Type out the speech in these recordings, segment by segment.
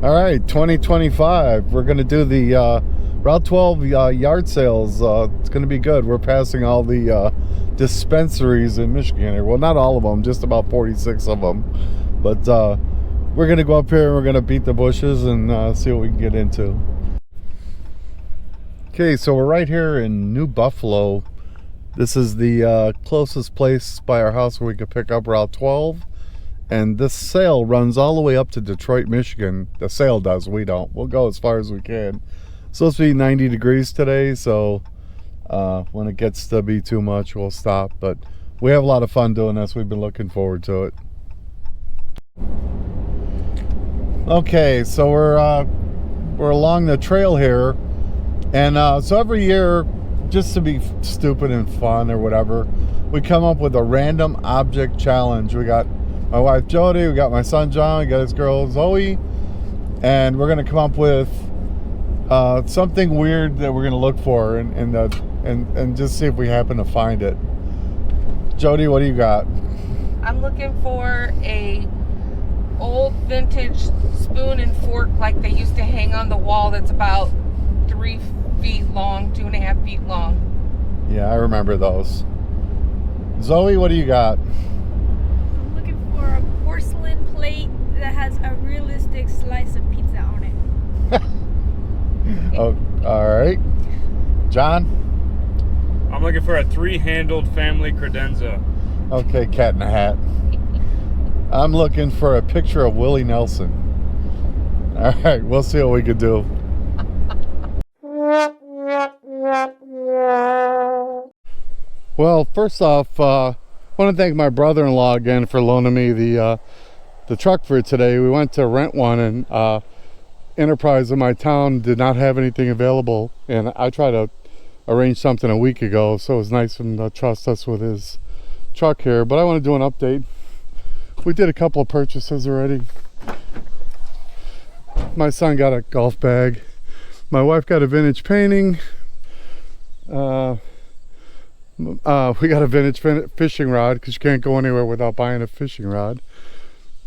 All right, 2025. We're going to do the Route 12 yard sales. It's going to be good. We're passing all the dispensaries in Michigan here. Well, not all of them, just about 46 of them. But we're going to go up here and we're going to beat the bushes and see what we can get into. Okay, so we're right here in New Buffalo. This is the closest place by our house where we could pick up Route 12. And this sale runs all the way up to Detroit, Michigan. The sale does, we don't. We'll go as far as we can. It's supposed to be 90 degrees today, so when it gets to be too much, we'll stop. But we have a lot of fun doing this. We've been looking forward to it. Okay, so we're along the trail here. And so every year, just to be stupid and fun or whatever, we come up with a random object challenge. We got my wife Jody, we got my son John, we got his girl Zoe, and we're gonna come up with something weird that we're gonna look for and just see if we happen to find it. Jody, what do you got? I'm looking for a old vintage spoon and fork like they used to hang on the wall that's about 3 feet long, 2.5 feet long. Yeah, I remember those. Zoe, what do you got? For a porcelain plate that has a realistic slice of pizza on it. Oh, all right. John? I'm looking for a 3-handled family credenza. Okay, cat in a hat. I'm looking for a picture of Willie Nelson. All right, we'll see what we can do. Well, first off, I want to thank my brother-in-law again for loaning me the truck for today. We went to rent one, and Enterprise in my town did not have anything available, and I tried to arrange something a week ago, so it was nice of him to trust us with his truck here. But I want to do an update. We did a couple of purchases already. My son got a golf bag. My wife got a vintage painting. We got a vintage fishing rod because you can't go anywhere without buying a fishing rod.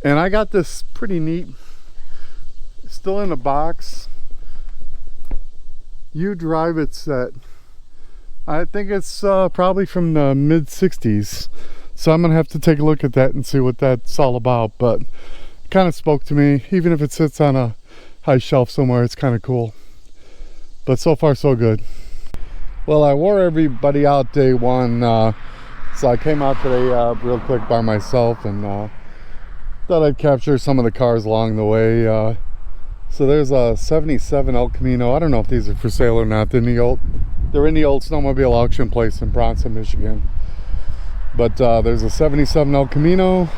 And I got this pretty neat, still in a box, You Drive It set. I think it's probably from the mid 60s. So I'm gonna have to take a look at that and see what that's all about. But it kind of spoke to me. Even if it sits on a high shelf somewhere, it's kind of cool. But so far so good. Well, I wore everybody out day one, so I came out today real quick by myself and thought I'd capture some of the cars along the way. So there's a 77 El Camino. I don't know if these are for sale or not. They're in the old snowmobile auction place in Bronson, Michigan. But there's a 77 El Camino.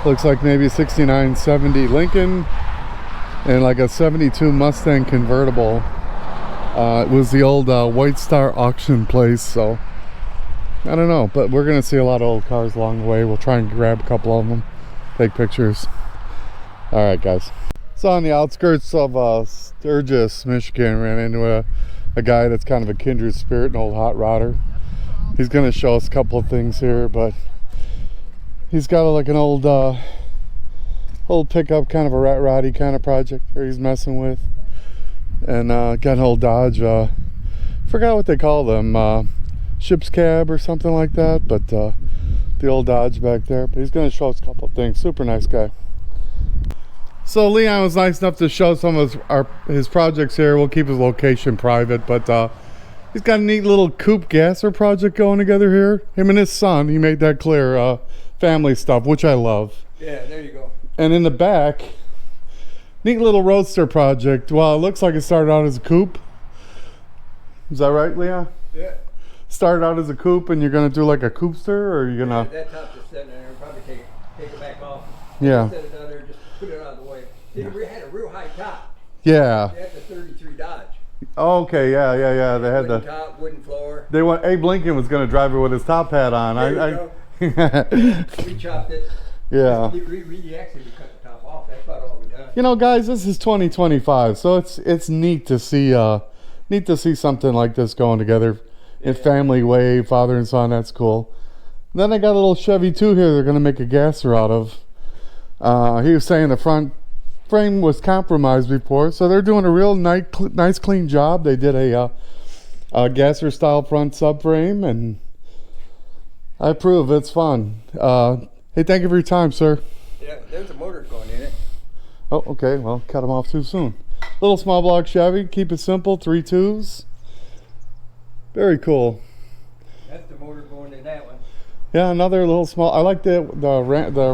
Looks like maybe a 69, 70 Lincoln, and like a 72 Mustang convertible. It was the old White Star auction place, so I don't know, but we're gonna see a lot of old cars along the way. We'll try and grab a couple of them, take pictures. All right, guys. So on the outskirts of Sturgis, Michigan, ran into a guy that's kind of a kindred spirit, an old hot rodder. He's gonna show us a couple of things here, but he's got like an old pickup, kind of a rat roddy kind of project that he's messing with. And got an old Dodge, forgot what they call them, ship's cab or something like that, but the old Dodge back there. But he's going to show us a couple of things. Super nice guy. So Leon was nice enough to show some of his projects here. We'll keep his location private, but he's got a neat little coupe gasser project going together here. Him and his son, he made that clear, family stuff, which I love. Yeah, there you go. And in the back, neat little roadster project. Well, it looks like it started out as a coupe. Is that right, Leon? Yeah. Started out as a coupe, and you're gonna do like a coupester, or you're gonna? Yeah, that top just sitting there. Probably take it back off. Yeah. Set it down there, just put it out of the way. It had a real high top. Yeah. They had the 33 Dodge. Oh, okay. Yeah. They had wooden the top, wooden floor. They want. Abe Lincoln was gonna drive it with his top hat on. There you go. We chopped it. Yeah. We actually cut the top off. That's about all we done. You know, guys, this is 2025, so it's neat to see something like this going together in family way, father and son. That's cool. And then I got a little Chevy too here. They're gonna make a gasser out of. He was saying the front frame was compromised before, so they're doing a real nice clean job. They did a gasser style front subframe, and I approve. It's fun. Hey, thank you for your time, sir. Yeah, there's a motor going in it. Oh, okay. Well, cut them off too soon. Little small block Chevy. Keep it simple. 3.2s. Very cool. That's the motor going in that one. Yeah, another little small. I like the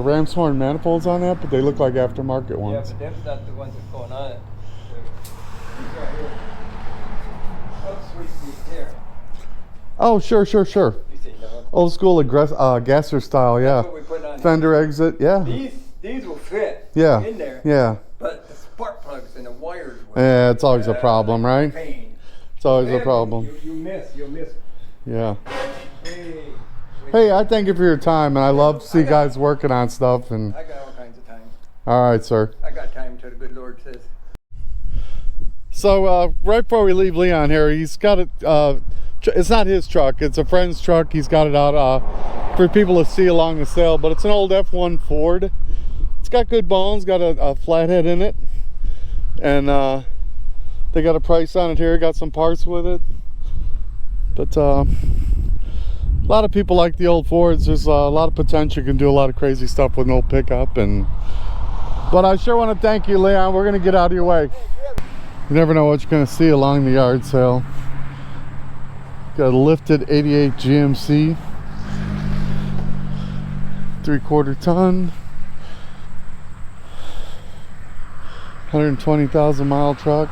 ram's horn manifolds on that, but they look like aftermarket Yeah, ones. but that's not the ones that's going on it. These right here. Oh, sweet seat there. Oh, sure. You see that one? Old school gasser style, yeah. That's what we put on Fender exit, yeah. These will fit Yeah. in there. Yeah. But the spark plugs and the wires will. Yeah, it's always a problem, right? Pain. It's always a problem. You'll miss. Yeah. Hey, Hey, I thank you for your time, and I love to see guys working on stuff. And I got all kinds of time. all right, sir. I got time until the good Lord says. So right before we leave Leon here, he's got it. It's not his truck; it's a friend's truck. He's got it out for people to see along the sale. But it's an old F1 Ford. It's got good bones. Got a flathead in it, and they got a price on it here. Got some parts with it, but a lot of people like the old Fords. There's a lot of potential. You can do a lot of crazy stuff with an old pickup. But I sure want to thank you, Leon. We're gonna get out of your way. You never know what you're gonna see along the yard sale. Got a lifted 88 GMC, 3/4 ton, 120,000 mile truck.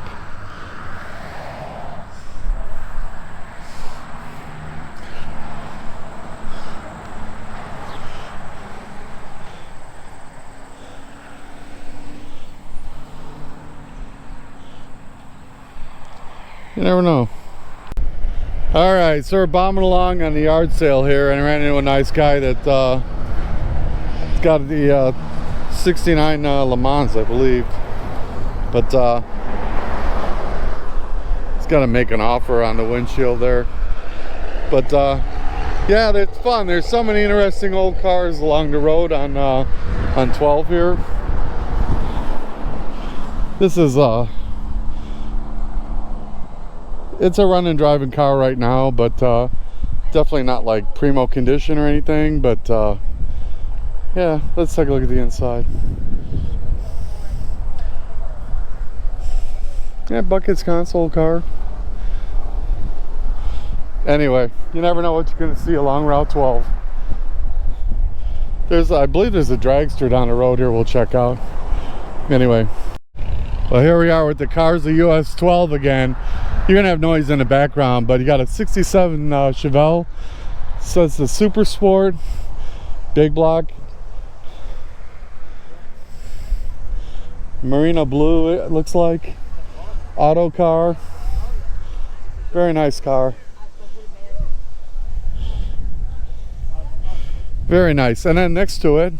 You never know. All right, so we're bombing along on the yard sale here, and I ran into a nice guy that got the 69 Le Mans, I believe, but he's got to make an offer on the windshield there. But yeah, it's fun. There's so many interesting old cars along the road on 12 here. This is it's a run and driving car right now, but definitely not like primo condition or anything. But yeah, let's take a look at the inside. Yeah, Bucket's console car. Anyway, you never know what you're going to see along Route 12. I believe there's a dragster down the road here we'll check out. Anyway, well, here we are with the cars of US 12 again. You're gonna have noise in the background, but you got a 67 Chevelle. So it's the Super Sport, big block, Marina blue. It looks like auto car. Very nice car. Very nice. And then next to it,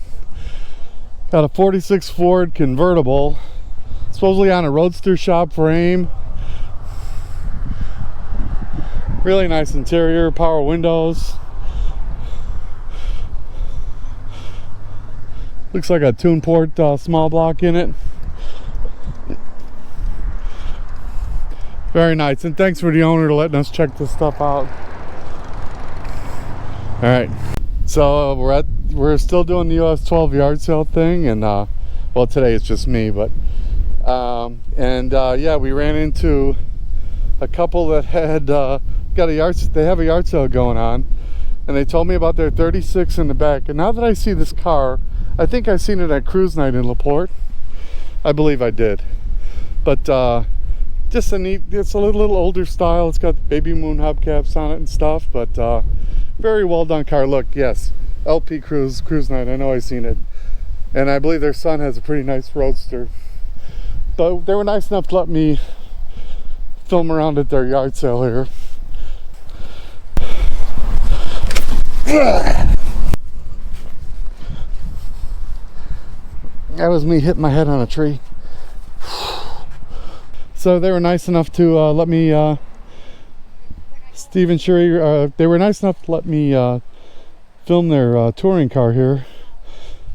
got a 46 Ford convertible, supposedly on a Roadster shop frame. Really nice interior, power windows. Looks like a tune port small block in it. Very nice, and thanks for the owner letting us check this stuff out. All right, so we're still doing the US 12 yard sale thing, and well, today it's just me, but yeah, we ran into a couple that had they have a yard sale going on, and they told me about their 36 in the back. And now that I see this car, I think I seen it at cruise night in LaPorte. I believe I did. But just a neat, it's a little older style. It's got baby moon hubcaps on it and stuff, but very well done car. Look, yes, LP cruise night. I know I seen it, and I believe their son has a pretty nice Roadster. But they were nice enough to let me film around at their yard sale here. That was me hitting my head on a tree. So they were nice enough to let me Steve and Sherry, they were nice enough to let me film their touring car here.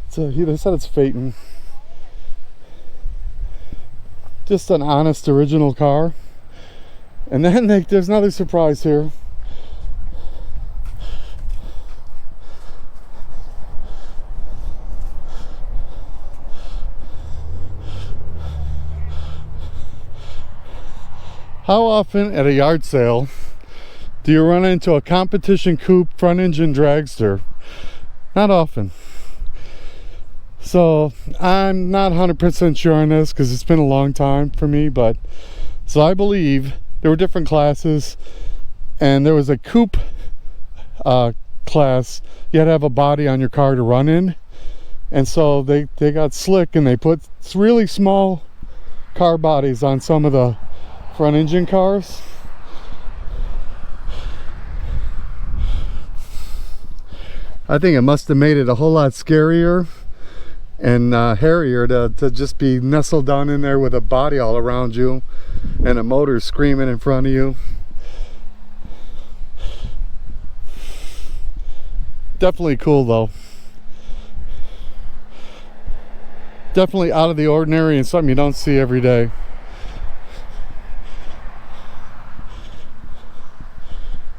So they said it's Phaeton. Just an honest original car. And then there's another surprise here. How often at a yard sale do you run into a competition coupe front engine dragster? Not often. So I'm not 100% sure on this because it's been a long time for me, but so I believe there were different classes, and there was a coupe class. You had to have a body on your car to run in, and so they got slick and they put really small car bodies on some of the front engine cars. I think it must have made it a whole lot scarier and hairier to just be nestled down in there with a body all around you and a motor screaming in front of you. Definitely cool though. Definitely out of the ordinary and something you don't see every day.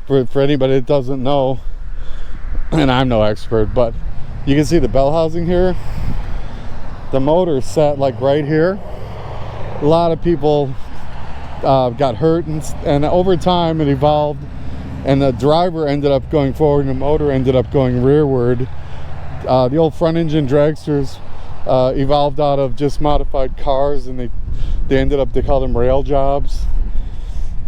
For anybody that doesn't know, and I'm no expert, but you can see the bell housing here. The motor sat like right here. A lot of people got hurt, and over time it evolved, and the driver ended up going forward and the motor ended up going rearward. The old front engine dragsters evolved out of just modified cars, and they ended up, they call them rail jobs.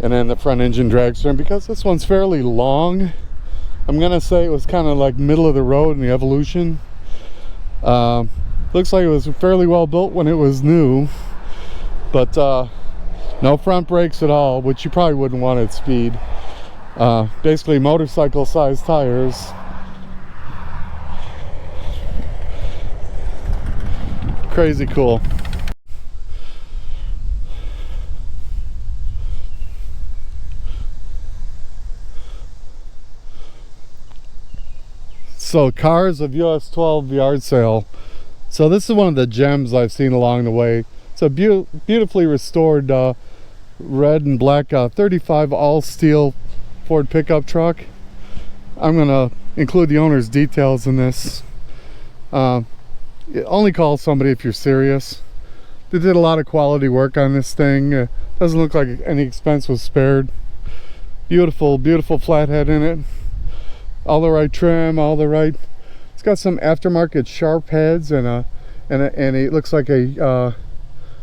And then the front engine dragster, and because this one's fairly long, I'm gonna say it was kind of like middle of the road in the evolution. Looks like it was fairly well built when it was new, but no front brakes at all, which you probably wouldn't want at speed. Basically motorcycle sized tires. Crazy cool. So cars of US 12 yard sale. So this is one of the gems I've seen along the way. It's a beautifully restored red and black 35 all steel Ford pickup truck. I'm gonna include the owner's details in this. Only call somebody if you're serious. They did a lot of quality work on this thing. Doesn't look like any expense was spared. Beautiful flathead in it. All the right trim, all the right. It's got some aftermarket sharp heads and it looks like a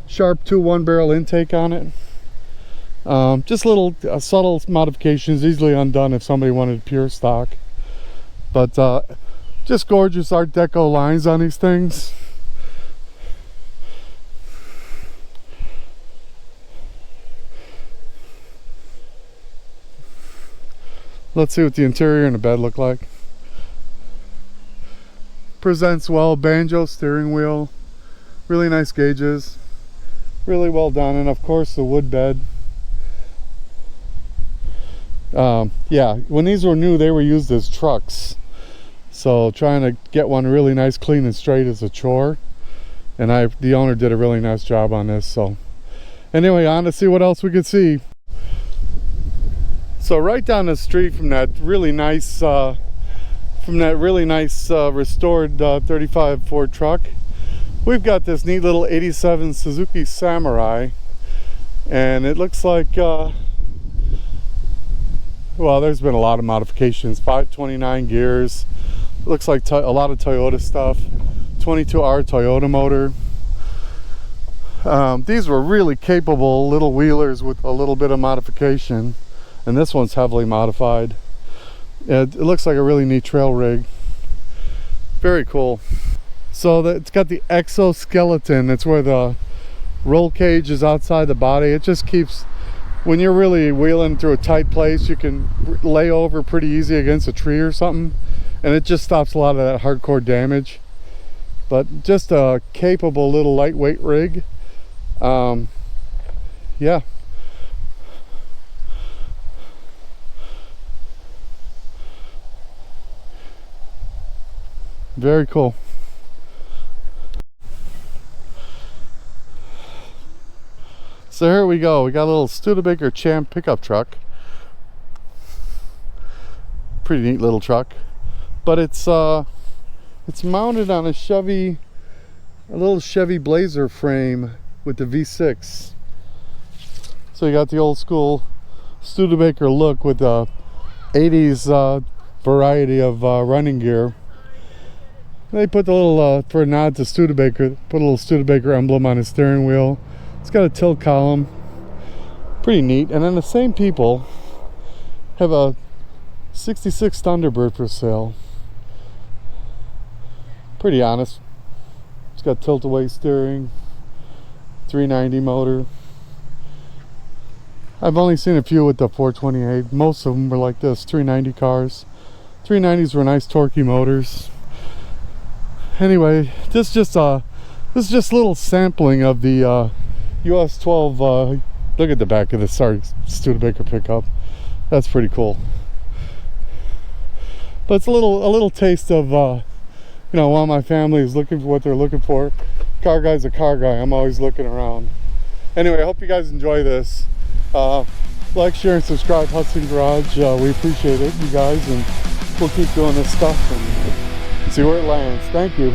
sharp 2 1-barrel intake on it. Just little subtle modifications, easily undone if somebody wanted pure stock. But just gorgeous Art Deco lines on these things. Let's see what the interior and the bed look like. Presents well, banjo steering wheel, really nice gauges, really well done, and of course the wood bed. Yeah, when these were new they were used as trucks, so trying to get one really nice, clean and straight is a chore, and the owner did a really nice job on this. So anyway, on to see what else we could see. So right down the street from that really nice restored 35 Ford truck, we've got this neat little 87 Suzuki Samurai, and it looks like well, there's been a lot of modifications. 529 gears, looks like a lot of Toyota stuff. 22R Toyota motor. These were really capable little wheelers with a little bit of modification. And this one's heavily modified. It looks like a really neat trail rig. Very cool. So it's got the exoskeleton. That's where the roll cage is outside the body. It just keeps, when you're really wheeling through a tight place, you can lay over pretty easy against a tree or something, and it just stops a lot of that hardcore damage. But just a capable little lightweight rig. Yeah. Very cool. So here we go. We got a little Studebaker Champ pickup truck. Pretty neat little truck, but it's mounted on a little Chevy Blazer frame with the V6. So you got the old school Studebaker look with the 80s variety of running gear. They put the little, for a nod to Studebaker, put a little Studebaker emblem on his steering wheel. It's got a tilt column. Pretty neat. And then the same people have a 66 Thunderbird for sale. Pretty honest. It's got tilt-away steering, 390 motor. I've only seen a few with the 428. Most of them were like this, 390 cars. 390s were nice torquey motors. Anyway, this is just a little sampling of the US 12. Look at the back of this Studebaker pickup. That's pretty cool. But it's a little taste of you know, while my family is looking for what they're looking for. Car guy's a car guy. I'm always looking around. Anyway, I hope you guys enjoy this. Like, share, and subscribe. Hudson Garage. We appreciate it, you guys, and we'll keep doing this stuff and see where it lands. Thank you.